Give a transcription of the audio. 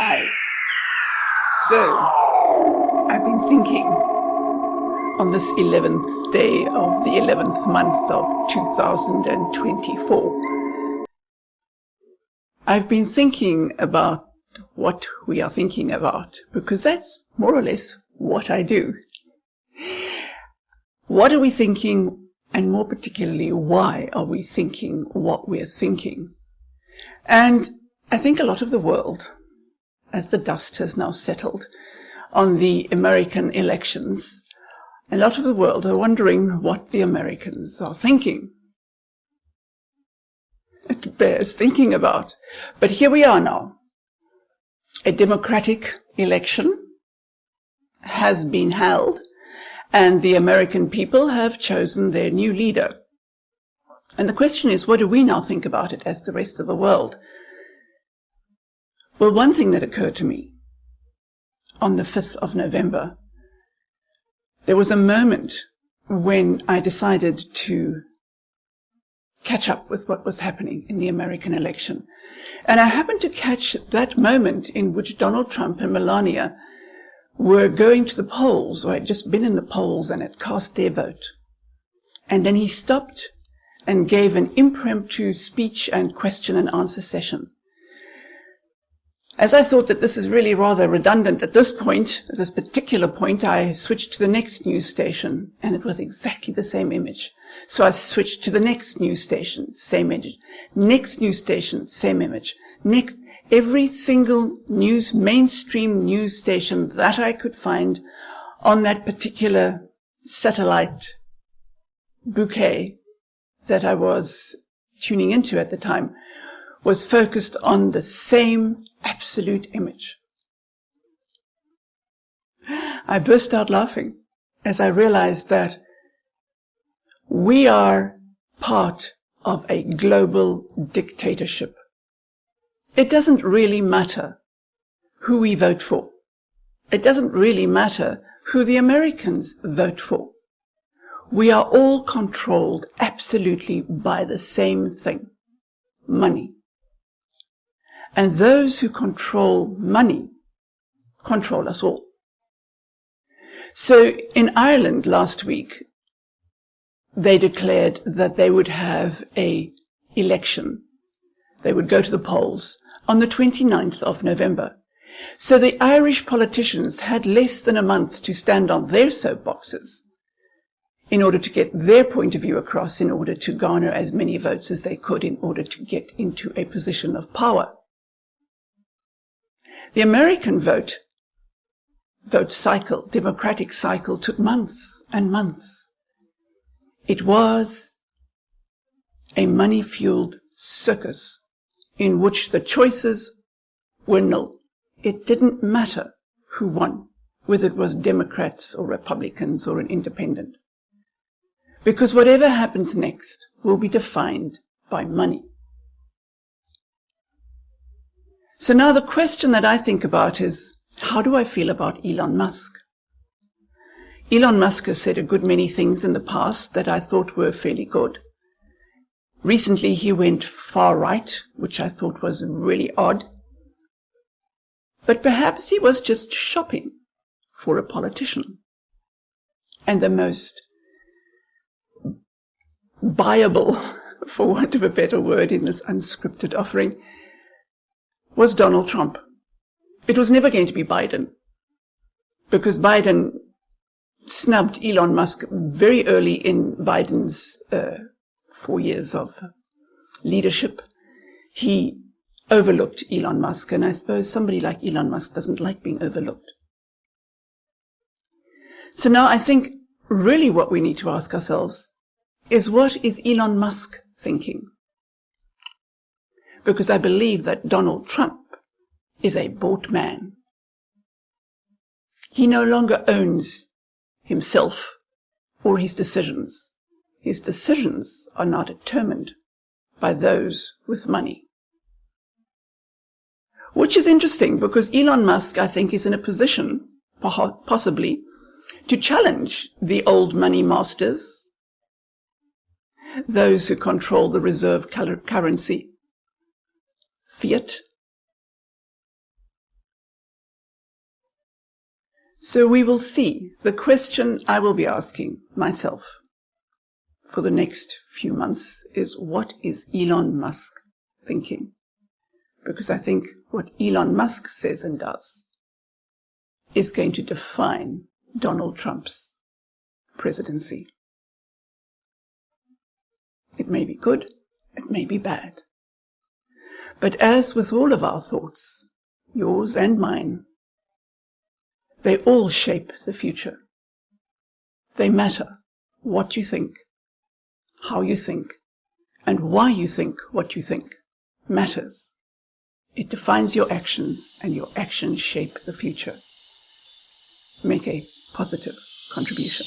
Hi. So, I've been thinking on this 11th day of the 11th month of 2024. I've been thinking about what we are thinking about, because that's more or less what I do. What are we thinking, and more particularly, why are we thinking what we're thinking? And I think a lot of the world, as the dust has now settled on the American elections, a lot of the world are wondering what the Americans are thinking. It bears thinking about. But here we are now. A democratic election has been held, and the American people have chosen their new leader. And the question is, what do we now think about it as the rest of the world? Well, one thing that occurred to me on the 5th of November, there was a moment when I decided to catch up with what was happening in the American election. And I happened to catch that moment in which Donald Trump and Melania were going to the polls, or had just been in the polls and had cast their vote. And then he stopped and gave an impromptu speech and question and answer session. As I thought that this is really rather redundant at this point, at this particular point, I switched to the next news station, and it was exactly the same image. So I switched to the next news station, same image. Next news station, same image. Next, every single mainstream news station that I could find on that particular satellite bouquet that I was tuning into at the time was focused on the same absolute image. I burst out laughing as I realized that we are part of a global dictatorship. It doesn't really matter who we vote for. It doesn't really matter who the Americans vote for. We are all controlled absolutely by the same thing: money. And those who control money control us all. So in Ireland last week, they declared that they would have an election. They would go to the polls on the 29th of November. So the Irish politicians had less than a month to stand on their soapboxes in order to get their point of view across, in order to garner as many votes as they could, in order to get into a position of power. The American vote cycle, democratic cycle, took months and months. It was a money-fueled circus in which the choices were nil. It didn't matter who won, whether it was Democrats or Republicans or an independent, because whatever happens next will be defined by money. So now the question that I think about is, how do I feel about Elon Musk? Elon Musk has said a good many things in the past that I thought were fairly good. Recently he went far right, which I thought was really odd. But perhaps he was just shopping for a politician. And the most buyable, for want of a better word, in this unscripted offering was Donald Trump. It was never going to be Biden, because Biden snubbed Elon Musk very early in Biden's 4 years of leadership. He overlooked Elon Musk, and I suppose somebody like Elon Musk doesn't like being overlooked. So now I think really what we need to ask ourselves is, what is Elon Musk thinking? Because I believe that Donald Trump is a bought man. He no longer owns himself or his decisions. His decisions are now determined by those with money. Which is interesting, because Elon Musk, I think, is in a position, possibly, to challenge the old money masters, those who control the reserve currency, fiat, So we will see. The question I will be asking myself for the next few months is, what is Elon Musk thinking? Because I think what Elon Musk says and does is going to define Donald Trump's presidency. It may be good, it may be bad. But as with all of our thoughts, yours and mine, they all shape the future. They matter. What you think, how you think, and why you think what you think matters. It defines your actions, and your actions shape the future. Make a positive contribution.